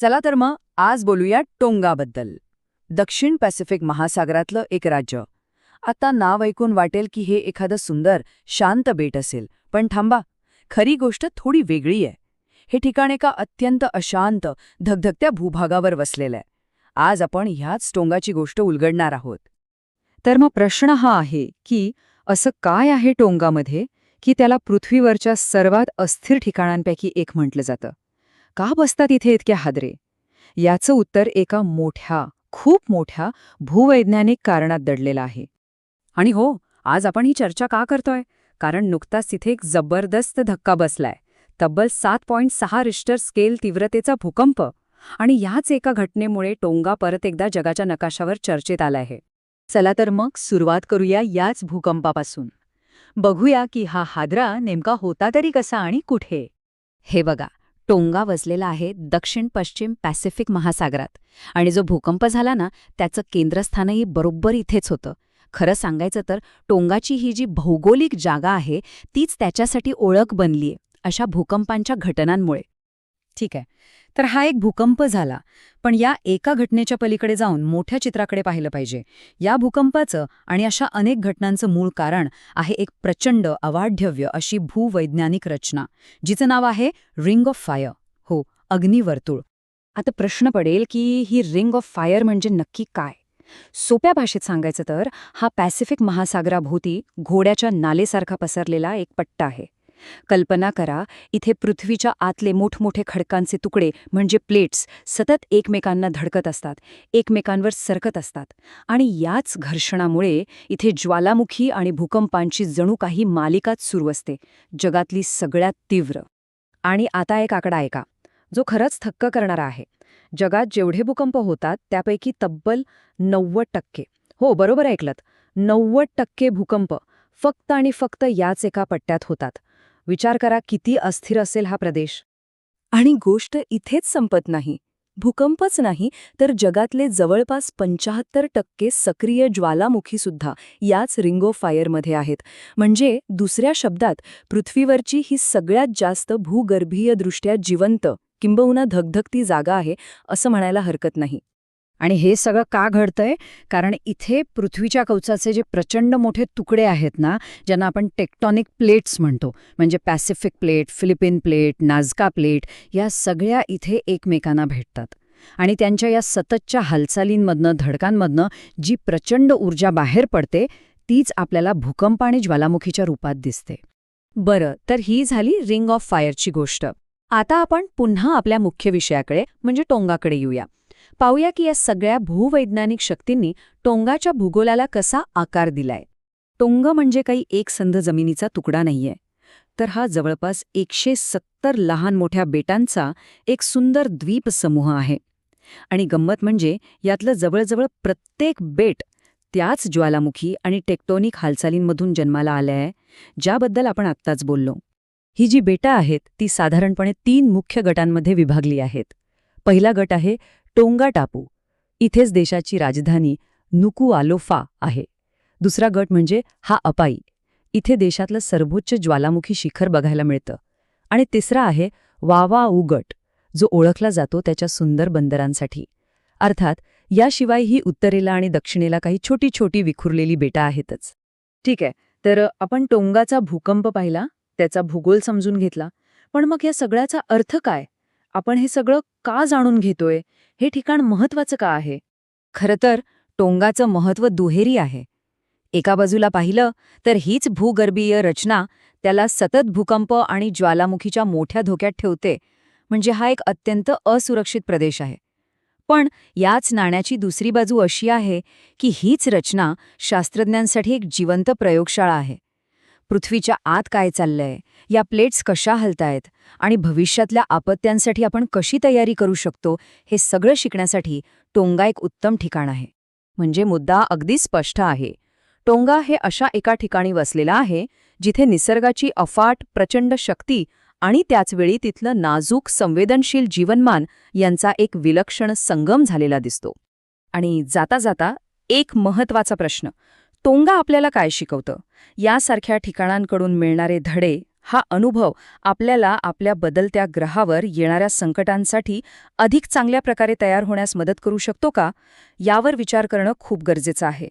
चला तर मग आज बोलूया टोंगाबद्दल. दक्षिण पॅसिफिक महासागरातलं एक राज्य. आता नाव ऐकून वाटेल की हे एखादं सुंदर शांत बेट असेल, पण थांबा, खरी गोष्ट थोडी वेगळी आहे. हे ठिकाण एका अत्यंत अशांत, धगधगत्या भूभागावर वसलेलं आहे. आज आपण ह्याच टोंगाची गोष्ट उलगडणार आहोत. तर मग प्रश्न हा आहे की असं काय आहे टोंगामध्ये की त्याला पृथ्वीवरच्या सर्वात अस्थिर ठिकाणांपैकी एक म्हटलं जातं? का बसतात इथे इतके हादरे? याचं उत्तर एका मोठ्या, खूप मोठ्या भूवैज्ञानिक कारणात दडलेलं आहे. आणि हो, आज आपण ही चर्चा का करतोय? कारण नुकताच तिथे एक जबरदस्त धक्का बसलाय. तब्बल 7.6 रिश्टर स्केल तीव्रतेचा भूकंप. आणि याच एका घटनेमुळे टोंगा परत एकदा जगाच्या नकाशावर चर्चेत आला आहे. चला तर मग सुरुवात करूया याच भूकंपापासून. बघूया की हा हादरा नेमका होता तरी कसा आणि कुठे. हे बघा, टोंगा वसलेला आहे दक्षिण-पश्चिम पॅसिफिक महासागरात. आणि जो भूकंप झाला ना, त्याचं केंद्रस्थानही बरोबर इथेच होतं. खरं सांगायचं तर टोंगाची ही जी भौगोलिक जागा आहे, तीच त्याच्यासाठी ओळख बनलीय अशा भूकंपांच्या घटनांमुळे. ठीक आहे, तर हा एक भूकंप झाला, पण या एका घटनेच्या पलीकडे जाऊन मोठ्या चित्राकडे पाहिलं पाहिजे. या भूकंपाचं आणि अशा अनेक घटनांचं मूळ कारण आहे एक प्रचंड अवाढव्य अशी भूवैज्ञानिक रचना, जिचं नाव आहे रिंग ऑफ फायर. हो, अग्निवर्तुळ. आता प्रश्न पडेल की ही रिंग ऑफ फायर म्हणजे नक्की काय? सोप्या भाषेत सांगायचं तर हा पॅसिफिक महासागराभोवती घोड्याच्या नालेसारखा पसरलेला एक पट्टा आहे. कल्पना करा, इथे पृथ्वीच्या आतले मोठमोठे खडकांचे तुकडे म्हणजे प्लेट्स सतत एकमेकांना धडकत असतात, एकमेकांवर सरकत असतात. आणि याच घर्षणामुळे इथे ज्वालामुखी आणि भूकंपांची जणू काही मालिकाच सुरू असते, जगातली सगळ्यात तीव्र. आणि आता एक आकडा ऐका, जो खरंच थक्क करणारा आहे. जगात जेवढे भूकंप होतात त्यापैकी तब्बल 90%, हो बरोबर ऐकलत, 90% भूकंप फक्त आणि फक्त याच एका पट्ट्यात होतात. विचार करा किती अस्थिर असेल हा प्रदेश. आणि गोष्ट इथेच संपत नाही. भूकंपच नाही, तर जगातले जवळपास 75% सक्रिय ज्वालामुखीसुद्धा याच रिंग ऑफ फायरमध्ये आहेत. म्हणजे दुसऱ्या शब्दात पृथ्वीवरची ही सगळ्यात जास्त भूगर्भीयदृष्ट्या जिवंत किंबहुना धगधगती जागा आहे असं म्हणायला हरकत नाही. आणि हे सगळं का घडतंय? कारण इथे पृथ्वीच्या कवचाचे जे प्रचंड मोठे तुकडे आहेत ना, ज्यांना आपण टेक्टॉनिक प्लेट्स म्हणतो, म्हणजे Pacific plate, Philippine plate, Nazca plate, या सगळ्या इथे एकमेकांना भेटतात. आणि त्यांच्या या सततच्या हालचालींमधनं, धडकांमधनं जी प्रचंड ऊर्जा बाहेर पडते, तीच आपल्याला भूकंप आणि ज्वालामुखीच्या रूपात दिसते. बरं, तर ही झाली रिंग ऑफ फायरची गोष्ट. आता आपण पुन्हा आपल्या मुख्य विषयाकडे म्हणजे टोंगाकडे येऊया. पाहूया की या सगळ्या भूवैज्ञानिक शक्तींनी टोंगाच्या भूगोलाला कसा आकार दिलाय. टोंग म्हणजे काही एक संध जमिनीचा तुकडा नाहीये, तर हा जवळपास 170 लहान मोठ्या बेटांचा एक सुंदर द्वीपसमूह आहे. आणि गंमत म्हणजे यातलं जवळजवळ प्रत्येक बेट त्याच ज्वालामुखी आणि टेक्टोनिक हालचालींमधून जन्माला आलंय, ज्याबद्दल आपण आत्ताच बोललो. ही जी बेटं आहेत ती साधारणपणे 3 मुख्य गटांमध्ये विभागली आहेत. पहिला गट आहे टोंगा टापू. इथेच देशाची राजधानी नुकुआलोफा आहे. दुसरा गट म्हणजे हा अपाई. इथे देशातलं सर्वोच्च ज्वालामुखी शिखर बघायला मिळतं. आणि तिसरा आहे वावाऊ गट, जो ओळखला जातो त्याच्या सुंदर बंदरांसाठी. अर्थात याशिवाय ही उत्तरेला आणि दक्षिणेला काही छोटी छोटी विखुरलेली बेटं आहेतच. ठीक आहे, तर आपण टोंगाचा भूकंप पाहिला, त्याचा भूगोल समजून घेतला. पण मग या सगळ्याचा अर्थ काय? आपण हे सगळं का जाणून घेतोय? हे ठिकाण महत्वाचं का आहे? खरं तर टोंगाचं महत्त्व दुहेरी आहे. एका बाजूला पाहिलं तर हीच भूगर्भीय रचना त्याला सतत भूकंप आणि ज्वालामुखीच्या मोठ्या धोक्यात ठेवते, म्हणजे हा एक अत्यंत असुरक्षित प्रदेश आहे. पण याच नाण्याची दुसरी बाजू अशी आहे की हीच रचना शास्त्रज्ञांसाठी एक जिवंत प्रयोगशाळा आहे. पृथ्वीच्या आत काय चाललंय, या प्लेट्स कशा हलतायत आणि भविष्यातल्या आपत्त्यांसाठी आपण कशी तयारी करू शकतो, हे सगळं शिकण्यासाठी टोंगा एक उत्तम ठिकाण आहे. म्हणजे मुद्दा अगदी स्पष्ट आहे. टोंगा हे अशा एका ठिकाणी वसलेला आहे जिथे निसर्गाची अफाट प्रचंड शक्ती आणि त्याचवेळी तिथलं नाजूक संवेदनशील जीवनमान यांचा एक विलक्षण संगम झालेला दिसतो. आणि जाता जाता एक महत्वाचा प्रश्न, टोंगा आपल्याला काय शिकवतं? यासारख्या ठिकाणांकडून मिळणारे धडे हा अनुभव आपल्याला आपल्या बदलत्या ग्रहावर येणाऱ्या संकटांसाठी अधिक चांगल्या प्रकारे तयार होण्यास मदत करू शकतो का, यावर विचार करणं खूप गरजेचं आहे.